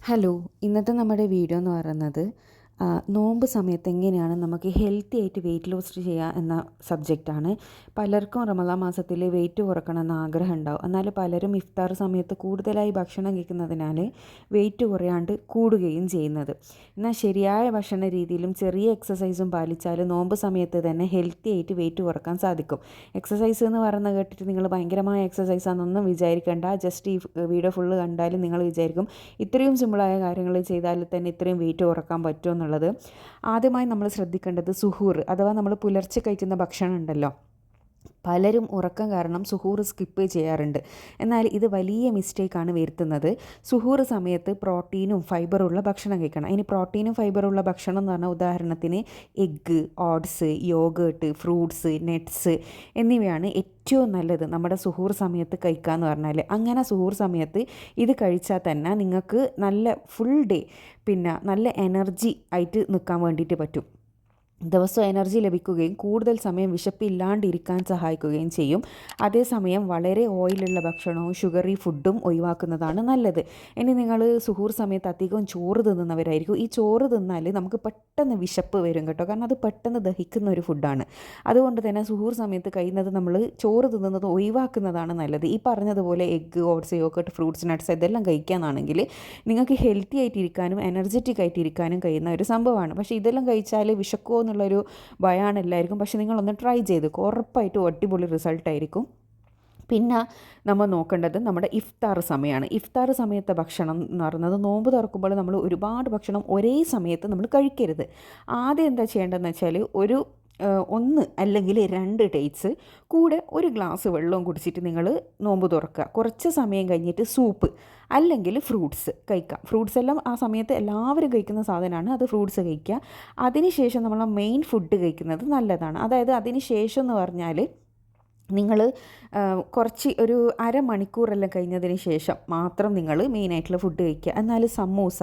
Hello, ഇന്നത്തെ നമ്മുടെ video എന്ന് പറയുന്നത് നോമ്പ് സമയത്ത് എങ്ങനെയാണ് നമുക്ക് ഹെൽത്തി ആയിട്ട് വെയിറ്റ് ലോസ് ചെയ്യുക എന്ന സബ്ജക്റ്റാണ്. പലർക്കും റമദാൻ മാസത്തിൽ വെയിറ്റ് കുറക്കണമെന്ന് ആഗ്രഹം ഉണ്ടാവും. എന്നാൽ പലരും ഇഫ്താർ സമയത്ത് കൂടുതലായി ഭക്ഷണം കഴിക്കുന്നതിനാൽ വെയിറ്റ് കുറയാണ്ട് കൂടുകയും ചെയ്യുന്നത്. എന്നാൽ ശരിയായ ഭക്ഷണ രീതിയിലും ചെറിയ എക്സസൈസും പാലിച്ചാൽ നോമ്പ് സമയത്ത് തന്നെ ഹെൽത്തി ആയിട്ട് വെയിറ്റ് കുറക്കാൻ സാധിക്കും. എക്സസൈസ് എന്ന് പറയുന്നത് കേട്ടിട്ട് നിങ്ങൾ ഭയങ്കരമായ എക്സസൈസ് ആണെന്നൊന്നും വിചാരിക്കേണ്ട. ജസ്റ്റ് ഈ വീഡിയോ ഫുള്ള് കണ്ടാലും നിങ്ങൾ വിചാരിക്കും ഇത്രയും സിമ്പിളായ കാര്യങ്ങൾ ചെയ്താൽ തന്നെ ഇത്രയും വെയിറ്റ് കുറക്കാൻ പറ്റുമെന്നുള്ളത്. ആദ്യമായി നമ്മൾ ശ്രദ്ധിക്കേണ്ടത് സുഹൂർ അഥവാ നമ്മൾ പുലർച്ചെ കഴിക്കുന്ന ഭക്ഷണം ഉണ്ടല്ലോ. പലരും ഉറക്കം കാരണം സുഹൂർ സ്കിപ്പ് ചെയ്യാറുണ്ട്. എന്നാൽ ഇത് വലിയ മിസ്റ്റേക്കാണ് വരുത്തുന്നത്. സുഹൂർ സമയത്ത് പ്രോട്ടീനും ഫൈബറുള്ള ഭക്ഷണം കഴിക്കണം. ഇനി പ്രോട്ടീനും ഫൈബറുള്ള ഭക്ഷണം എന്ന് പറഞ്ഞാൽ ഉദാഹരണത്തിന് egg, oats, yoghurt, fruits, nuts എന്നിവയാണ് ഏറ്റവും നല്ലത് നമ്മുടെ സുഹൂർ സമയത്ത് കഴിക്കുക എന്ന് പറഞ്ഞാൽ. അങ്ങനെ സുഹൂർ സമയത്ത് ഇത് കഴിച്ചാൽ തന്നെ നിങ്ങൾക്ക് നല്ല ഫുൾ ഡേ നല്ല എനർജി ആയിട്ട് നിൽക്കാൻ വേണ്ടിയിട്ട് പറ്റും. ദിവസവും എനർജി ലഭിക്കുകയും കൂടുതൽ സമയം വിശപ്പില്ലാണ്ടിരിക്കാൻ സഹായിക്കുകയും ചെയ്യും. അതേസമയം വളരെ ഓയിലുള്ള ഭക്ഷണവും ഷുഗറി ഫുഡും ഒഴിവാക്കുന്നതാണ് നല്ലത്. ഇനി നിങ്ങൾ സുഹൂർ സമയത്ത് അധികം ചോറ് തിന്നുന്നവരായിരിക്കും. ഈ ചോറ് തിന്നാൽ നമുക്ക് പെട്ടെന്ന് വിശപ്പ് വരും കേട്ടോ. കാരണം അത് പെട്ടെന്ന് ദഹിക്കുന്ന ഒരു ഫുഡാണ്. അതുകൊണ്ട് തന്നെ സുഹൂർ സമയത്ത് കഴിയുന്നത് നമ്മൾ ചോറ് തിന്നുന്നത് ഒഴിവാക്കുന്നതാണ് നല്ലത്. ഈ പറഞ്ഞതുപോലെ egg, oats, yoghurt, fruits, nuts ഇതെല്ലാം കഴിക്കാനാണെങ്കിൽ നിങ്ങൾക്ക് ഹെൽത്തി ആയിട്ടിരിക്കാനും എനർജറ്റിക് ആയിട്ടിരിക്കാനും കഴിയുന്ന ഒരു സംഭവമാണ്. പക്ഷേ ഇതെല്ലാം കഴിച്ചാൽ വിശക്കുമോ എന്നുള്ളൊരു ഭയമാണ് എല്ലാവർക്കും. പക്ഷേ നിങ്ങളൊന്ന് ട്രൈ ചെയ്ത് ഉറപ്പായിട്ടും അടിപൊളി റിസൾട്ടായിരിക്കും. പിന്നെ നമ്മൾ നോക്കേണ്ടത് നമ്മുടെ ഇഫ്താർ സമയമാണ്. ഇഫ്താർ സമയത്തെ ഭക്ഷണം എന്ന് പറയുന്നത് നോമ്പ് തുറക്കുമ്പോൾ നമ്മൾ ഒരുപാട് ഭക്ഷണം ഒരേ സമയത്ത് നമ്മൾ കഴിക്കരുത്. ആദ്യം എന്താ ചെയ്യേണ്ടതെന്ന് വെച്ചാൽ ഒന്ന് അല്ലെങ്കിൽ 2 ഡേറ്റ്സ് കൂടെ ഒരു ഗ്ലാസ് വെള്ളവും കുടിച്ചിട്ട് നിങ്ങൾ നോമ്പ് തുറക്കുക. കുറച്ച് സമയം കഴിഞ്ഞിട്ട് സൂപ്പ് അല്ലെങ്കിൽ ഫ്രൂട്ട്സ് കഴിക്കുക. ഫ്രൂട്ട്സ് എല്ലാം ആ സമയത്ത് എല്ലാവരും കഴിക്കുന്ന സാധനമാണ്. അത് ഫ്രൂട്ട്സ് കഴിക്കുക. അതിനുശേഷം നമ്മൾ മെയിൻ ഫുഡ് കഴിക്കുന്നത് നല്ലതാണ്. അതായത് അതിന് ശേഷം എന്ന് പറഞ്ഞാൽ നിങ്ങൾ കുറച്ച് ഒരു അരമണിക്കൂറെല്ലാം കഴിഞ്ഞതിന് ശേഷം മാത്രം നിങ്ങൾ മെയിനായിട്ടുള്ള ഫുഡ് കഴിക്കുക. എന്നാൽ samosa,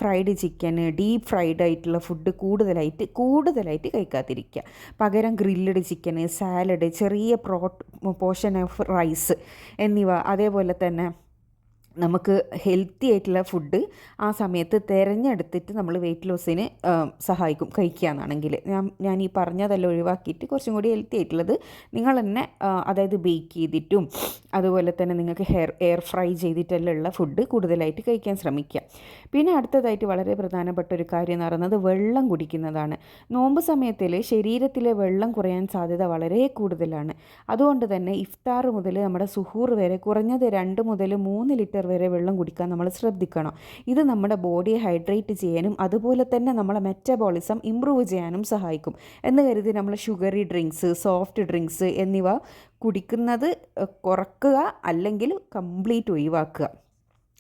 fried chicken, deep fried ആയിട്ടുള്ള ഫുഡ് കൂടുതലായിട്ട് കഴിക്കാതിരിക്കുക. പകരം ഗ്രില്ലഡ് ചിക്കൻ, സാലഡ്, ചെറിയ പോർഷൻ ഓഫ് റൈസ് എന്നിവ, അതേപോലെ തന്നെ നമുക്ക് ഹെൽത്തി ആയിട്ടുള്ള ഫുഡ് ആ സമയത്ത് തിരഞ്ഞെടുത്തിട്ട് നമ്മൾ വെയിറ്റ് ലോസിന് സഹായിക്കും കഴിക്കുക എന്നാണെങ്കിൽ. ഞാൻ ഈ പറഞ്ഞതെല്ലാം ഒഴിവാക്കിയിട്ട് കുറച്ചും കൂടി ഹെൽത്തി ആയിട്ടുള്ളത് നിങ്ങൾ തന്നെ അതായത് ബേക്ക് ചെയ്തിട്ടും അതുപോലെ തന്നെ നിങ്ങൾക്ക് എയർ ഫ്രൈ ചെയ്തിട്ടെല്ലാം ഉള്ള ഫുഡ് കൂടുതലായിട്ട് കഴിക്കാൻ ശ്രമിക്കുക. പിന്നെ അടുത്തതായിട്ട് വളരെ പ്രധാനപ്പെട്ട ഒരു കാര്യം എന്ന് പറയുന്നത് വെള്ളം കുടിക്കുന്നതാണ്. നോമ്പ് സമയത്തിൽ ശരീരത്തിലെ വെള്ളം കുറയാൻ സാധ്യത വളരെ കൂടുതലാണ്. അതുകൊണ്ട് തന്നെ ഇഫ്താർ മുതൽ നമ്മുടെ സുഹൂർ വരെ കുറഞ്ഞത് 2 മുതൽ 3 ലിറ്റർ വരെ വെള്ളം കുടിക്കാൻ നമ്മൾ ശ്രദ്ധിക്കണം. ഇത് നമ്മുടെ ബോഡിയെ ഹൈഡ്രേറ്റ് ചെയ്യാനും അതുപോലെ തന്നെ നമ്മളെ മെറ്റബോളിസം ഇമ്പ്രൂവ് ചെയ്യാനും സഹായിക്കും. എന്ന് കരുതി നമ്മൾ ഷുഗറി ഡ്രിങ്ക്സ്, സോഫ്റ്റ് ഡ്രിങ്ക്സ് എന്നിവ കുടിക്കുന്നത് കുറക്കുക, അല്ലെങ്കിൽ കംപ്ലീറ്റ് ഒഴിവാക്കുക.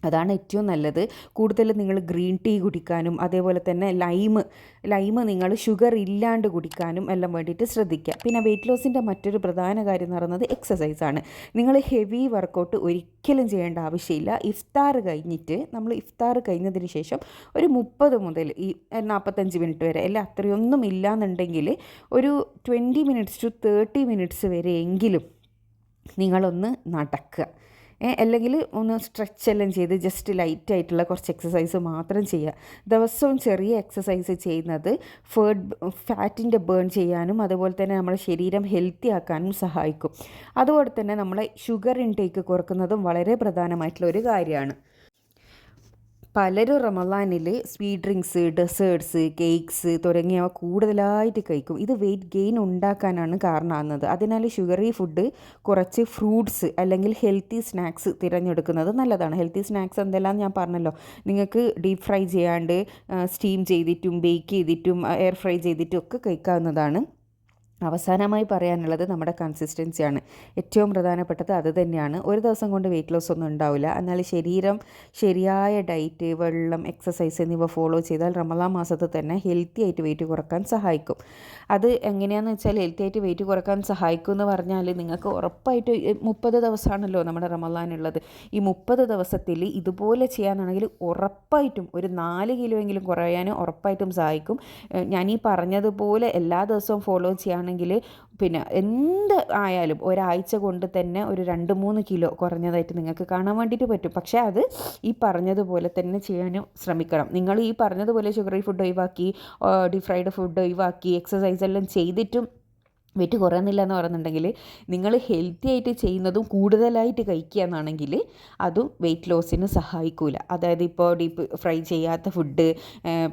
അതാണ് ഏറ്റവും നല്ലത്. കൂടുതൽ നിങ്ങൾ ഗ്രീൻ ടീ കുടിക്കാനും അതേപോലെ തന്നെ ലൈമ് നിങ്ങൾ ഷുഗർ ഇല്ലാണ്ട് കുടിക്കാനും എല്ലാം വേണ്ടിയിട്ട് ശ്രദ്ധിക്കുക. പിന്നെ വെയിറ്റ് ലോസിൻ്റെ മറ്റൊരു പ്രധാന കാര്യം എന്ന് പറയുന്നത് എക്സസൈസാണ്. നിങ്ങൾ ഹെവി വർക്കൗട്ട് ഒരിക്കലും ചെയ്യേണ്ട ആവശ്യമില്ല. ഇഫ്താർ കഴിഞ്ഞതിന് ശേഷം ഒരു 30 മുതൽ 45 മിനിറ്റ് വരെ, അല്ല അത്രയൊന്നും ഇല്ലയെന്നുണ്ടെങ്കിൽ ഒരു 20 മിനിറ്റ്സ് ടു 30 മിനിറ്റ്സ് വരെയെങ്കിലും നിങ്ങളൊന്ന് നടക്കുക. അല്ലെങ്കിൽ ഒന്ന് സ്ട്രെച്ച് എല്ലാം ചെയ്ത് ജസ്റ്റ് ലൈറ്റായിട്ടുള്ള കുറച്ച് എക്സസൈസ് മാത്രം ചെയ്യുക. ദിവസവും ചെറിയ എക്സസൈസ് ചെയ്യുന്നത് ഫാറ്റിൻ്റെ ബേൺ ചെയ്യാനും അതുപോലെ തന്നെ നമ്മുടെ ശരീരം ഹെൽത്തി ആക്കാനും സഹായിക്കും. അതുപോലെ തന്നെ നമ്മളെ ഷുഗർ ഇൻടേക്ക് കുറക്കുന്നതും വളരെ പ്രധാനമായിട്ടുള്ള ഒരു കാര്യമാണ്. പലരും റമദാനിൽ സ്വീറ്റ് ഡ്രിങ്ക്സ്, ഡെസേർട്ട്സ്, കേക്ക്സ് തുടങ്ങിയവ കൂടുതലായിട്ട് കഴിക്കും. ഇത് വെയിറ്റ് ഗെയിൻ ഉണ്ടാക്കാനാണ് കാരണമാകുന്നത്. അതിനാൽ ഷുഗറി ഫുഡ് കുറച്ച് ഫ്രൂട്ട്സ് അല്ലെങ്കിൽ ഹെൽത്തി സ്നാക്സ് തിരഞ്ഞെടുക്കുന്നത് നല്ലതാണ്. ഹെൽത്തി സ്നാക്സ് എന്തെല്ലാം ഞാൻ പറഞ്ഞല്ലോ. നിങ്ങൾക്ക് ഡീപ്പ് ഫ്രൈ ചെയ്യാണ്ട് സ്റ്റീം ചെയ്തിട്ടും ബേക്ക് ചെയ്തിട്ടും എയർ ഫ്രൈ ചെയ്തിട്ടും ഒക്കെ കഴിക്കാവുന്നതാണ്. അവസാനമായി പറയാനുള്ളത് നമ്മുടെ കൺസിസ്റ്റൻസിയാണ്. ഏറ്റവും പ്രധാനപ്പെട്ടത് അത് തന്നെയാണ്. ഒരു ദിവസം കൊണ്ട് വെയിറ്റ് ലോസ് ഒന്നും ഉണ്ടാവില്ല. എന്നാൽ ശരിയായ ഡയറ്റ്, വെള്ളം, എക്സസൈസ് എന്നിവ ഫോളോ ചെയ്താൽ റമദാൻ മാസത്തിൽ തന്നെ ഹെൽത്തി ആയിട്ട് വെയിറ്റ് കുറക്കാൻ സഹായിക്കും. അത് എങ്ങനെയാണെന്ന് വെച്ചാൽ ഹെൽത്തി ആയിട്ട് വെയിറ്റ് കുറക്കാൻ സഹായിക്കും എന്ന് പറഞ്ഞാൽ നിങ്ങൾക്ക് ഉറപ്പായിട്ട് 30 ദിവസമാണല്ലോ നമ്മുടെ റമദാനുള്ളത്. ഈ 30 ദിവസത്തിൽ ഇതുപോലെ ചെയ്യാനാണെങ്കിൽ ഉറപ്പായിട്ടും ഒരു 4 കിലോ എങ്കിലും കുറയാനും ഉറപ്പായിട്ടും സഹായിക്കും. ഞാൻ ഈ പറഞ്ഞതുപോലെ എല്ലാ ദിവസവും ഫോളോ ചെയ്യാൻ ആണെങ്കിൽ പിന്നെ എന്ത് ആയാലും ഒരാഴ്ച കൊണ്ട് തന്നെ ഒരു 2-3 കിലോ കുറഞ്ഞതായിട്ട് നിങ്ങൾക്ക് കാണാൻ വേണ്ടിയിട്ട് പറ്റും. പക്ഷേ അത് ഈ പറഞ്ഞതുപോലെ തന്നെ ചെയ്യാനും ശ്രമിക്കണം. നിങ്ങൾ ഈ പറഞ്ഞതുപോലെ ഷുഗറി ഫുഡ് ഒഴിവാക്കി, ഡീപ് ഫ്രൈഡ് ഫുഡ് ഒഴിവാക്കി, എക്സസൈസ് എല്ലാം ചെയ്തിട്ടും വെയിറ്റ് കുറയുന്നില്ല എന്ന് പറയുന്നുണ്ടെങ്കിൽ, നിങ്ങൾ ഹെൽത്തി ആയിട്ട് ചെയ്യുന്നതും കൂടുതലായിട്ട് കഴിക്കുക എന്നാണെങ്കിൽ അതും വെയിറ്റ് ലോസിന് സഹായിക്കില്ല. അതായത് ഇപ്പോൾ ഡീപ്പ് ഫ്രൈ ചെയ്യാത്ത ഫുഡ്,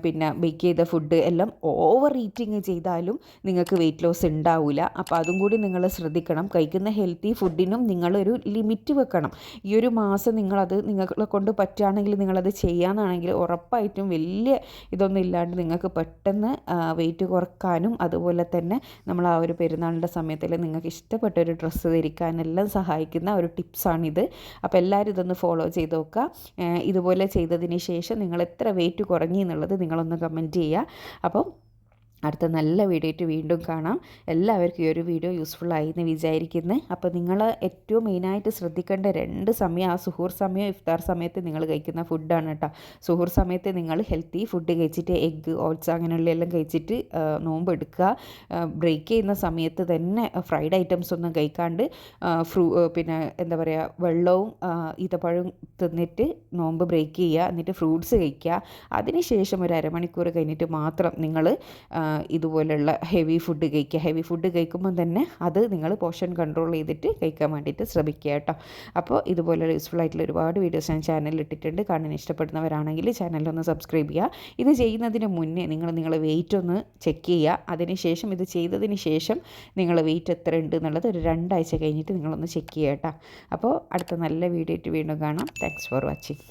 പിന്നെ ബേക്ക് ചെയ്ത ഫുഡ് എല്ലാം ഓവർ ഈറ്റിങ് ചെയ്താലും നിങ്ങൾക്ക് വെയിറ്റ് ലോസ് ഉണ്ടാവില്ല. അപ്പോൾ അതും കൂടി നിങ്ങൾ ശ്രദ്ധിക്കണം. കഴിക്കുന്ന ഹെൽത്തി ഫുഡിനും നിങ്ങളൊരു ലിമിറ്റ് വെക്കണം. ഈ ഒരു മാസം നിങ്ങളെ കൊണ്ട് പറ്റുകയാണെങ്കിൽ നിങ്ങളത് ചെയ്യാമെന്നാണെങ്കിൽ ഉറപ്പായിട്ടും വലിയ ഇതൊന്നും ഇല്ലാണ്ട് നിങ്ങൾക്ക് പെട്ടെന്ന് വെയിറ്റ് കുറക്കാനും അതുപോലെ തന്നെ നമ്മൾ ആ ഒരു പെരുന്നാളിൻ്റെ സമയത്തിൽ നിങ്ങൾക്ക് ഇഷ്ടപ്പെട്ട ഒരു ഡ്രസ്സ് ധരിക്കാനെല്ലാം സഹായിക്കുന്ന ഒരു ടിപ്സാണിത്. അപ്പോൾ എല്ലാവരും ഇതൊന്ന് ഫോളോ ചെയ്ത് നോക്കുക. ഇതുപോലെ ചെയ്തതിന് ശേഷം നിങ്ങൾ എത്ര വെയിറ്റ് കുറഞ്ഞി എന്നുള്ളത് നിങ്ങളൊന്ന് കമൻറ്റ് ചെയ്യുക. അപ്പോൾ അടുത്ത നല്ല വീഡിയോ ആയിട്ട് വീണ്ടും കാണാം. എല്ലാവർക്കും ഈ ഒരു വീഡിയോ യൂസ്ഫുൾ ആയി എന്ന് വിചാരിക്കുന്നത്. അപ്പോൾ നിങ്ങൾ ഏറ്റവും മെയിനായിട്ട് ശ്രദ്ധിക്കേണ്ട 2 സമയം, ആ സുഹൂർ സമയം ഇഫ്താർ സമയത്ത് നിങ്ങൾ കഴിക്കുന്ന ഫുഡാണ് കേട്ടോ. സുഹൂർ സമയത്ത് നിങ്ങൾ ഹെൽത്തി ഫുഡ് കഴിച്ചിട്ട് എഗ്ഗ്, ഓട്സ് അങ്ങനെയുള്ള എല്ലാം കഴിച്ചിട്ട് നോമ്പ് എടുക്കുക. ബ്രേക്ക് ചെയ്യുന്ന സമയത്ത് തന്നെ ഫ്രൈഡ് ഐറ്റംസ് ഒന്നും കഴിക്കാണ്ട് പിന്നെ എന്താ പറയുക, വെള്ളവും ഈത്തപ്പഴവും തിന്നിട്ട് നോമ്പ് ബ്രേക്ക് ചെയ്യുക. എന്നിട്ട് ഫ്രൂട്ട്സ് കഴിക്കുക. അതിനുശേഷം ഒരു അരമണിക്കൂർ കഴിഞ്ഞിട്ട് മാത്രം നിങ്ങൾ ഇതുപോലെയുള്ള ഹെവി ഫുഡ് കഴിക്കുക. ഹെവി ഫുഡ് കഴിക്കുമ്പോൾ തന്നെ അത് നിങ്ങൾ പോർഷൻ കൺട്രോൾ ചെയ്തിട്ട് കഴിക്കാൻ വേണ്ടിയിട്ട് ശ്രമിക്കുക കേട്ടോ. അപ്പോൾ ഇതുപോലെയുള്ള യൂസ്ഫുൾ ആയിട്ടുള്ള ഒരുപാട് വീഡിയോസ് ഞാൻ ചാനലിൽ ഇട്ടിട്ടുണ്ട്. കാണാൻ ഇഷ്ടപ്പെടുന്നവരാണെങ്കിൽ ചാനലൊന്ന് സബ്സ്ക്രൈബ് ചെയ്യുക. ഇത് ചെയ്യുന്നതിന് മുന്നേ നിങ്ങളെ വെയിറ്റ് ഒന്ന് ചെക്ക് ചെയ്യുക. അതിനുശേഷം ഇത് ചെയ്തതിന് ശേഷം നിങ്ങൾ വെയിറ്റ് എത്ര ഉണ്ട് എന്നുള്ളത് ഒരു 2 ആഴ്ച കഴിഞ്ഞിട്ട് നിങ്ങളൊന്ന് ചെക്ക് ചെയ്യുക കേട്ടോ. അപ്പോൾ അടുത്ത നല്ല വീഡിയോ ആയിട്ട് വീണ്ടും കാണാം. Thanks for watching.